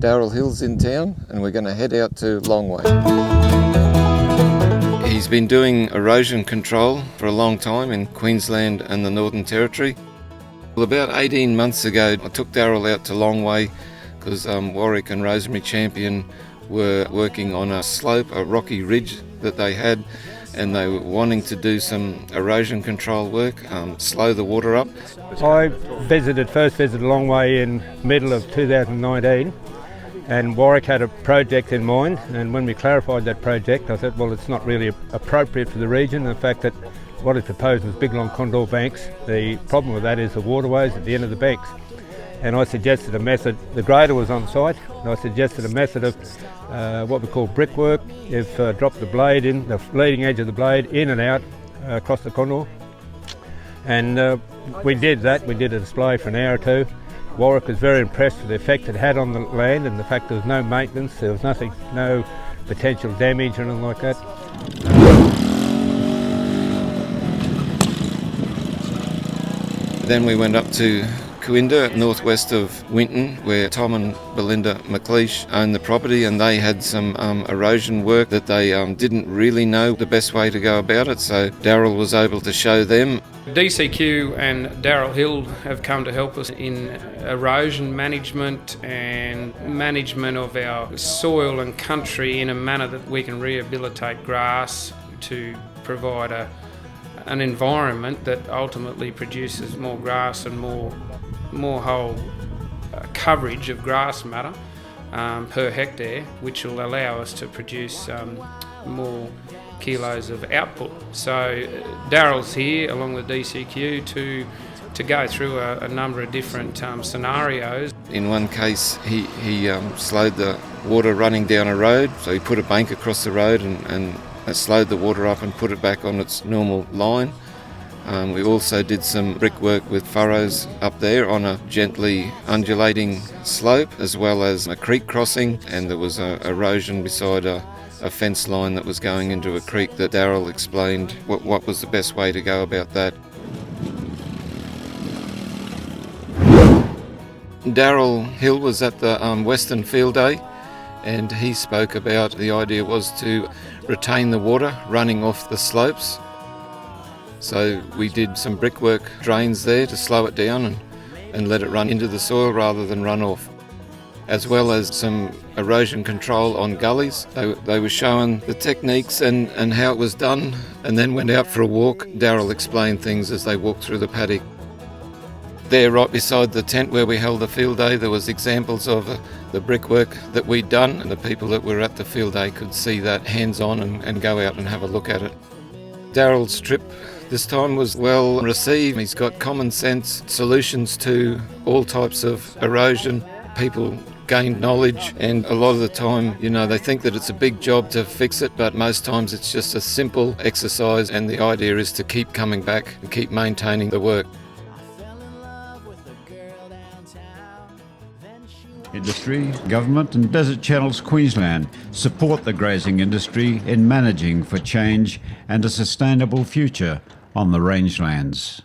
Darryl Hill's in town and we're going to head out to Longway. He's been doing erosion control for a long time in Queensland and the Northern Territory. Well, about 18 months ago I took Darryl out to Longway because Warwick and Rosemary Champion were working on a slope, a rocky ridge that they had, and they were wanting to do some erosion control work, slow the water up. I first visited Longway in middle of 2019, and Warwick had a project in mind, and when we clarified that project I said, well, it's not really appropriate for the region. The fact that what is proposed was big long condor banks. The problem with that is the waterways at the end of the banks. And I suggested a method, the grader was on site, and I suggested a method of what we call brickwork. If drop the blade in, the leading edge of the blade in and out across the condor. And we did that, we did a display for an hour or two. Warwick was very impressed with the effect it had on the land and the fact there was no maintenance, there was nothing, no potential damage or anything like that. Then we went up to Cooinda, northwest of Winton, where Tom and Belinda McLeish owned the property, and they had some erosion work that they didn't really know the best way to go about it, so Darryl was able to show them. DCQ and Darryl Hill have come to help us in erosion management and management of our soil and country in a manner that we can rehabilitate grass to provide an environment that ultimately produces more grass and more whole coverage of grass matter per hectare, which will allow us to produce more kilos of output. So Darryl's here along with DCQ to go through a number of different scenarios. In one case he slowed the water running down a road, so he put a bank across the road and slowed the water up and put it back on its normal line. We also did some brickwork with furrows up there on a gently undulating slope, as well as a creek crossing, and there was erosion beside a fence line that was going into a creek that Darryl explained what was the best way to go about that. Darryl Hill was at the Weston Field Day, and he spoke about the idea was to retain the water running off the slopes. So we did some brickwork drains there to slow it down and let it run into the soil rather than run off, as well as some erosion control on gullies. They were showing the techniques and how it was done, and then went out for a walk. Darryl explained things as they walked through the paddock. There, right beside the tent where we held the field day, there was examples of the brickwork that we'd done, and the people that were at the field day could see that hands-on and go out and have a look at it. Darryl's trip this time was well received. He's got common sense solutions to all types of erosion. People gain knowledge, and a lot of the time, they think that it's a big job to fix it, but most times it's just a simple exercise, and the idea is to keep coming back and keep maintaining the work. Industry, government and Desert Channels Queensland support the grazing industry in managing for change and a sustainable future on the rangelands.